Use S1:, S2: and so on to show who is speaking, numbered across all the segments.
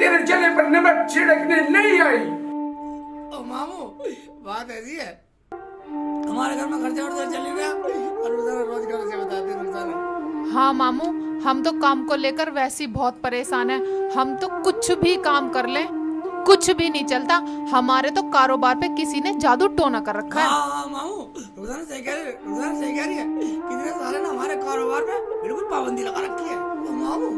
S1: तेरे जले पर नमक छिड़कने नहीं आई।
S2: ओ मामू, बात ऐसी है, हमारे घर में खर्चा वर्चा चल नहीं रहा और रुखसाना रोज घर से बताते रुखसाना।
S3: हाँ मामू, हम तो काम को लेकर वैसे ही बहुत परेशान हैं। हम तो कुछ भी काम कर लें, कुछ भी नहीं चलता। हमारे तो कारोबार पे किसी ने जादू टोना कर रखा है।
S2: हाँ मामू, रुखसाना सही कह रही है, रुखसाना सही कह रही है। कितने सारे ना हमारे कारोबार पे बिल्कुल पाबंदी लगा रखी है। ओ मामू,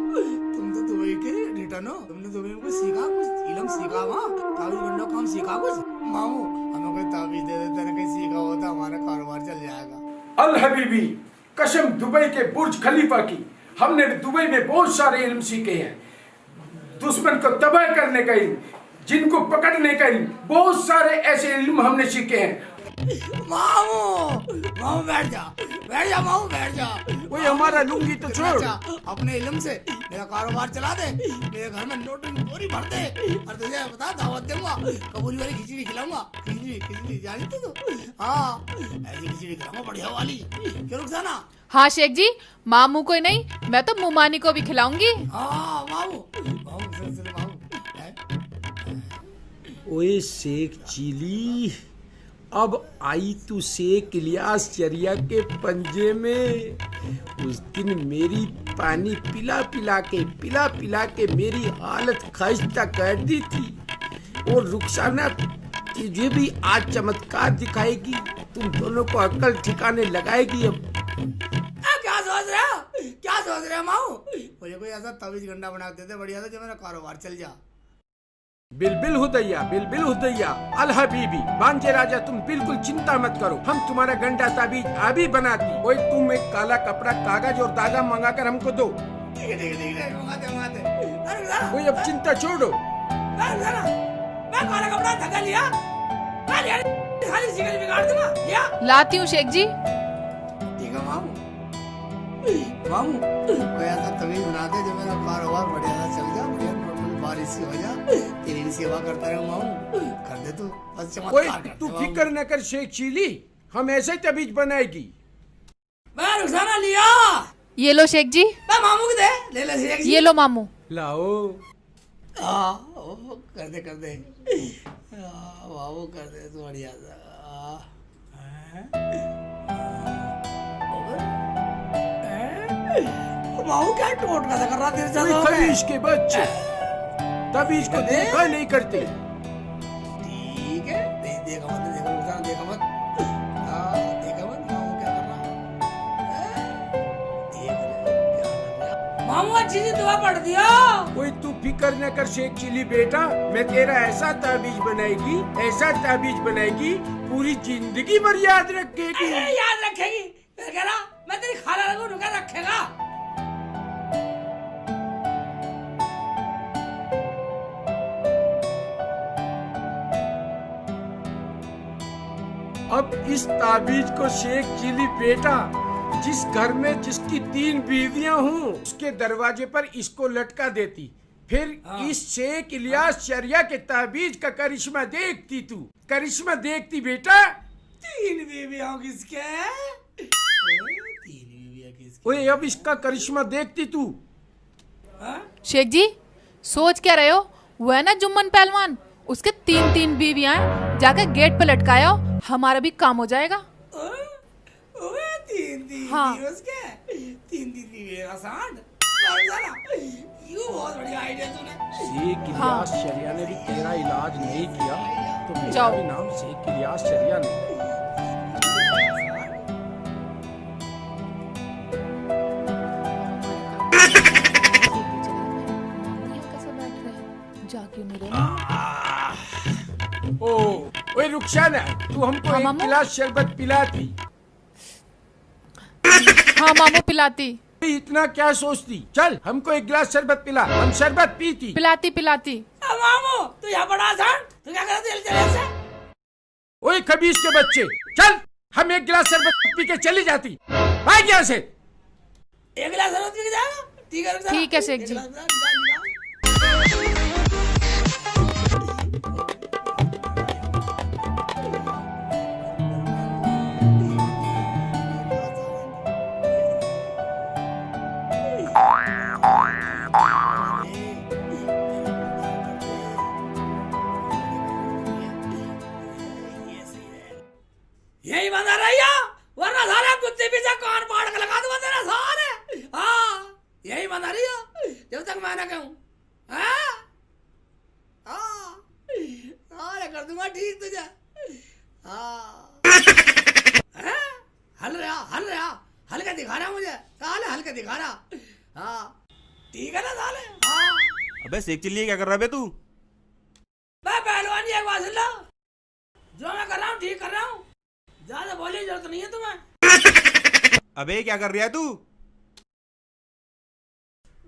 S2: तुम तो दुबई के रिटर्न हो, तुमने दुबई में कुछ सीखा, कुछ इलम सीखा वहाँ, ताबीज बंडो काम सीखा कुछ? मामू, हमें कोई ताबीज दे देते ना, कहीं सीखा होता हमारा कारोबार चल जाएगा।
S1: अल हबीबी, कसम दुबई के बुर्ज खलीफा की, हमने दुबई में बहुत सारे इल्म सीखे हैं। दुश्मन को तबाह करने का इल्म, जिनको पकड़ने का इल्म, बहुत सारे ऐसे इल्म हमने सीखे हैं।
S2: मामू, मामू बैठ जा मामू, बैठ जा।
S1: वही हमारा लुंगी तो छोड़।
S2: अपने इल्म से मेरा कारोबार चला दे, मेरे घर में नोटों की बोरी भर दे और तुझे बता दावत दूंगा, कबूली वाली खिचड़ी खिलाऊंगा। खिचड़ी जानी तू तो? हाँ, ऐसी खिचड़ी खिलाऊंगा बढ़िया वाली। क्यों रुखसाना?
S3: हाँ शेख जी, मामू को ही नहीं, मैं तो मुमानी को भी खिलाऊंगी।
S2: हाँ मामू, मामू सुन मामू।
S4: ओए शेख चिली, अब आई तू शेख इलियास चरिया के पंजे में। उस दिन मेरी पानी पिला पिला के मेरी हालत खस्ता कर दी थी। और रुखसाना तुझे भी आज चमत्कार दिखाएगी, तुम दोनों को अक्ल ठिकाने लगाएगी। अब
S2: क्या सोच रहे हो मामू? मुझे कोई ऐसा तवीज गंडा बना देते बढ़िया था जो मेरा कारोबार चल जा।
S4: बिल्बिल हुदैया अल हबीबी, बांजे राजा, तुम बिल्कुल चिंता मत करो, हम तुम्हारा गंडा ताबीज अभी बनाती। ओए तुम एक काला कपड़ा, कागज और धागा मंगा कर हमको दो।
S2: ठीक है, मंगाते।
S4: ओए अब चिंता छोड़ो।
S2: मैं काला कपड़ा धागा लिया, खाली सिगरेट बिगाड़ दूंगा, लिया।
S3: लाती हूँ शेख जी।
S2: ठीक है मामू, कोई ऐसा तवीज बना दे जो मेरा कारोबार बढ़िया सा चल जा, बढ़िया बारिश सी हो जा, तेरी भी सेवा करता रहूं मामू। कर दे तू, बस चमत्कार कर दे।
S4: तू फिक्र न कर शेख चिली, हम ऐसे तबीज बनाएगी।
S2: मैं रुखसाना लिया।
S3: ये लो शेख जी।
S2: मैं मामू को दे, ले शेख जी।
S3: ये लो मामू।
S4: लाओ।
S2: कर दे। मामू कर दे तू बढ़िया सा। मामू क्या टोट का कर रहा तेरे साथ?
S4: खबीज के बच्चे तबीज को देखा नहीं करते।
S2: ठीक है, देखा मत मामू क्या कर रहा। मामू अच्छी सी दुआ पढ़ दिया।
S4: कोई तू फिक्र न कर शेख चिली बेटा, मैं तेरा ऐसा ताबीज बनाएगी पूरी जिंदगी भर याद रखेगी।
S2: याद रखेगी? मैं कह रहा मैं तेरी खाला लगू, रुका रखेगा।
S4: अब इस ताबीज को शेख चिली बेटा, जिस घर में जिसकी 3 बीवियां हों, उसके दरवाजे पर इसको लटका देती, फिर इस शेख इलियास चरिया के ताबीज का करिश्मा देखती। तू करिश्मा देखती बेटा।
S2: 3 बीवियां किसके? 3 बीवियां किसके?
S4: ओए अब इसका करिश्मा देखती तू।
S3: शेख जी, सोच क्या रहे हो? वो है ना जुम्मन पहलवान, उसके 3 बीवियां हैं, जाकर गेट पे लटकाया, हमारा भी काम हो जाएगा।
S2: ओए 3
S3: हाँ।
S2: उसके 3 बीवियां आसान। ये बहुत बढ़िया आइडिया तूने।
S4: शेख इलियास चरिया ने भी तेरा इलाज नहीं किया तो मेरा
S3: जाओ।
S4: भी नाम शेख इलियास चरिया नहीं। ओए रुखसाना, तू हमको
S3: हाँ,
S4: एक
S3: मामू?
S4: गिलास शरबत पिलाती।
S3: हाँ मामू, पिलाती।
S4: इतना क्या सोचती, चल हमको एक गिलास शरबत पिला, हम शरबत पीती।
S3: पिलाती।
S2: मामू तू यहाँ बड़ा आसान, तू क्या कर रहा है से?
S4: ओए खबीज के बच्चे, चल हम एक गिलास शरबत पी के चली जाती। भाग यहाँ से।
S2: एक गिलास शरबत पी के जाएगा?
S3: ठीक है शेख जी।
S2: यही बना रही हो जब तक मैं ना कहूँ। हाँ हाँ अरे कर दूंगा ठीक तुझे। हाँ हल रहा हल्का दिखा रहा मुझे साले, हल्का दिखा रहा। हाँ ठीक है ना साले। हाँ
S5: अबे शेख चिल्ली क्या कर रहा है बे तू?
S2: मैं पहलवान जी एक बात सुन लो, जो मैं कर रहा हूँ ठीक कर रहा हूँ, ज्यादा बोलने की जरूरत नहीं है तुम्हें।
S5: अबे क्या कर रहा है तू?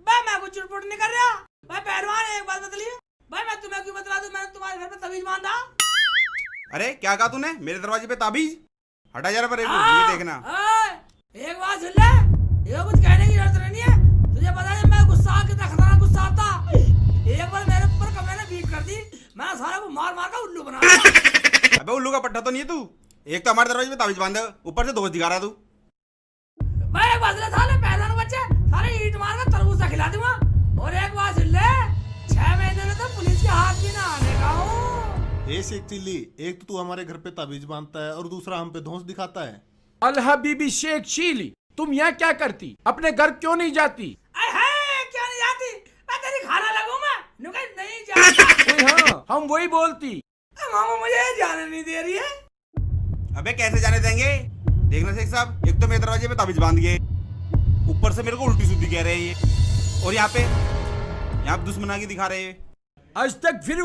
S2: भाई मैं कुछ चुटपुट नहीं कर रहा भाई, पहलवान एक बात बतलिए भाई, मैं तुम्हें क्यों बतला दूं, मैंने तुम्हारे घर पे तवीज बांधा।
S5: अरे क्या कहा तूने? मेरे दरवाजे पे ताबीज? हटा जा रहा पर
S2: हाँ,
S5: ये देखना।
S2: एक बात सुन ले, ये कुछ कहने की जरूरत नहीं है, तुझे पता है मैं गुस्सा कितना खतरनाक गुस्सा आता। एक बार मेरे ऊपर कमरे ने बीट कर दी, मैं सारा को मार मार का उल्लू बना दिया।
S5: अबे उल्लू का पट्टा तो नहीं है तू? एक तो हमारे दरवाजे पे ताबीज बांध, ऊपर से दोस्त दिखा रहा है तू।
S2: भाई एक बात सुन ले साले, पहलवान बच्चे सारे ईंट मार कर तरबूज सा खिला दूंगा। और एक बात सुन ले, 6 महीने में तो पुलिस के हाथ भी ना आने का हूँ।
S6: ए शेख चिल्ली, एक तो तू हमारे घर पे ताबीज बांधता है और दूसरा हम पे धौंस दिखाता है।
S1: अल हबीबी शेख चिली, तुम यहाँ क्या करती? अपने घर क्यों नहीं जाती?
S2: क्या नहीं जाती? मैं तेरी खाना लगूं मैं? नुका नहीं जाता।
S1: ओए हाँ, हम वही बोलती।
S2: मामा मुझे जाने नहीं दे रही है।
S5: अबे कैसे जाने देंगे? देखना शेख साहब, एक तो मेरे दरवाजे पे ताबीज बांध गए, ऊपर से मेरे को उल्टी सीधी कह रहे हैं ये, और यहाँ पे दुश्मनागी दिखा रहे हैं।
S1: आज तक फिर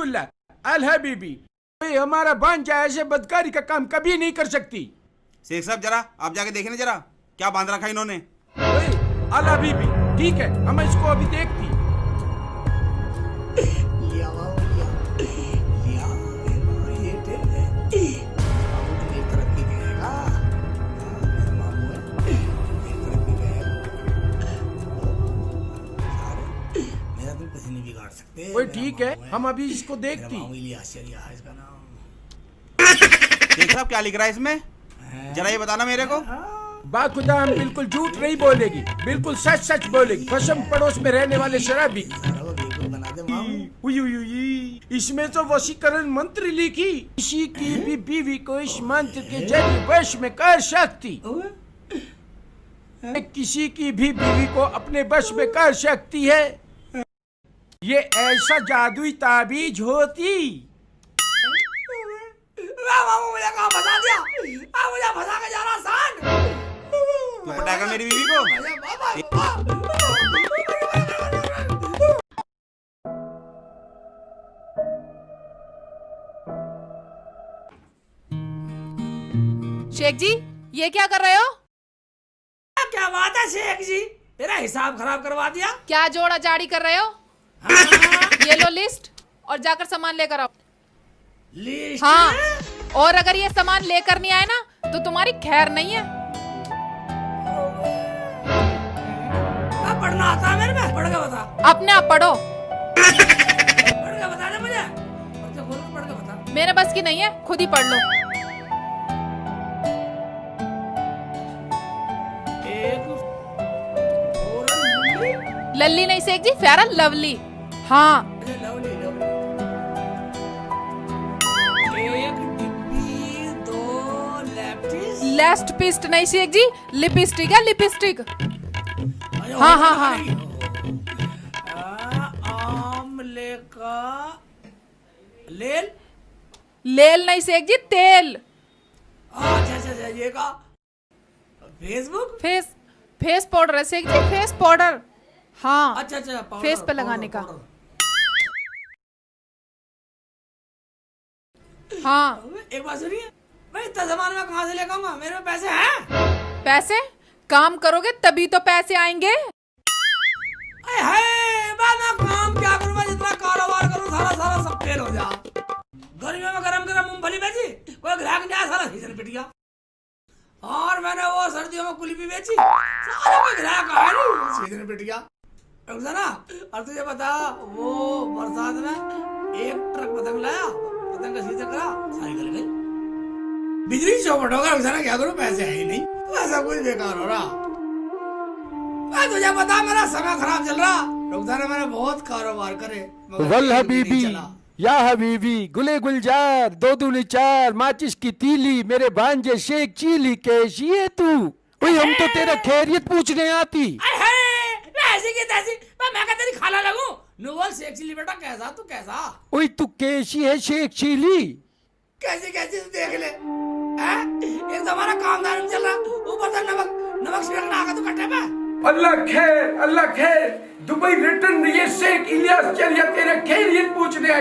S1: अल हबीबी, कोई हमारा भांजा ऐसे बदकारी का काम कभी नहीं कर सकती।
S5: शेख साहब जरा आप जाके देखें जरा क्या बांध रखा है इन्होंने।
S1: ओए, अल हबीबी ठीक है, हम इसको अभी देखती।
S2: लिया बाबू, लिया ये बाबू तो एक तरक्की करेगा, मेरा मामू है, एक तरक्की करेगा। मेरा तुम कुछ नहीं बिगाड़ सकते।
S1: ओए ठीक है, हम अभी इसको देखती।
S2: मामू इलियास शरिया है इसका नाम।
S5: शेख साहब क्या लिख रहा है इसमें? जरा ये बताना मेरे को।
S1: बाखुदा हम बिल्कुल झूठ नहीं बोलेगी, बिल्कुल सच सच बोलेगी, कसम पड़ोस में रहने वाले शराबी। उई उई उई, इसमें तो वशीकरण मंत्र लिखी, किसी की भी बीवी को इस मंत्र के जरिए वश में कर सकती, किसी की भी बीवी को अपने वश में कर सकती है। ये ऐसा जादुई ताबीज होती।
S2: मामू मुझे कहाँ फंसा दिया? मुझे फंसा के जा रहा सांड।
S5: तू पटाएगा मेरी बीवी को?
S3: शेख जी ये क्या कर रहे हो?
S2: क्या बात है शेख जी, तेरा हिसाब खराब करवा दिया।
S3: क्या जोड़ा जाड़ी कर रहे हो? ये लो लिस्ट और जाकर सामान लेकर आओ।
S2: लिस्ट?
S3: हाँ, और अगर ये सामान लेकर नहीं आए ना तो तुम्हारी खैर नहीं है।
S2: पढ़ना आता है मेरे में? पढ़ के बता।
S3: अपने आप पढ़ो।
S2: पढ़ के बता दे मुझे, पढ़ के बता।
S3: मेरे बस की नहीं है, खुद ही पढ़ लो। लल्ली नहीं शेख जी, फेयर एंड लवली। हाँ
S2: लवली लवली। एक डिब्बी, 2 लैप्टिस।
S3: लेस्ट पिस्ट नहीं शेख जी, लिपस्टिक है लिपस्टिक। हाँ हाँ हाँ।
S2: आमले का लेल।
S3: लेल नहीं शेख जी, तेल।
S2: अच्छा ये का फेसबुक।
S3: फेस पाउडर है शेख जी, फेस पाउडर। हाँ
S2: अच्छा पाउडर,
S3: फेस पे लगाने का। हाँ
S2: एक बात सुनिए, मैं इतना सामान में कहाँ से लेकर आऊंगा? मेरे में पैसे हैं?
S3: पैसे? काम करोगे तभी तो पैसे आएंगे।
S2: मैं काम क्या करूं? मैं जितना कारोबार करूं सारा सब फेल हो जा। गर्मियों में गरम मूंगफली बेची, कोई ग्राहक नहीं आया, सारा सीजन पिट गया। और मैंने वो सर्दियों में कुल्फी बेची, सारा कोई ग्राहक आया नहीं, सीजन पिट गया। ना और तुझे बता, वो बरसात में एक ट्रक पतंग लाया, पतंग का सीजन करा, सारी गल गई। बिजली चौपट होगा, ना क्या करूं? पैसे है ही नहीं, तो ऐसा कुछ बेकार हो रहा। तुझे पता मेरा समय खराब चल रहा, रुकसाना मैंने बहुत कारोबार करे,
S4: वल हबीबी या हबीबी, गुले गुलजार, 2 दूनी 4, माचिस की तीली, मेरे भांजे शेख चिली, कैसी है तू? ओए हम तो तेरा खैरियत पूछने आती।
S2: जैसी की तैसी, मैं क्या तेरी खाला लगूं? नो बोल शेख चिल्ली बेटा, कैसा तू कैसा?
S4: ओए तू कैसी है शेख चिली?
S2: कैसी कैसी तू देख ले, हैं? एक तो हमारा काम धाम चल रहा, ऊपर से नमक छिड़कना आगा तू कट्टे पे।
S1: अल्लाह खैर, दुबई रिटर्न ये शेख इलियास चरिया तेरे खैरियत पूछने आई।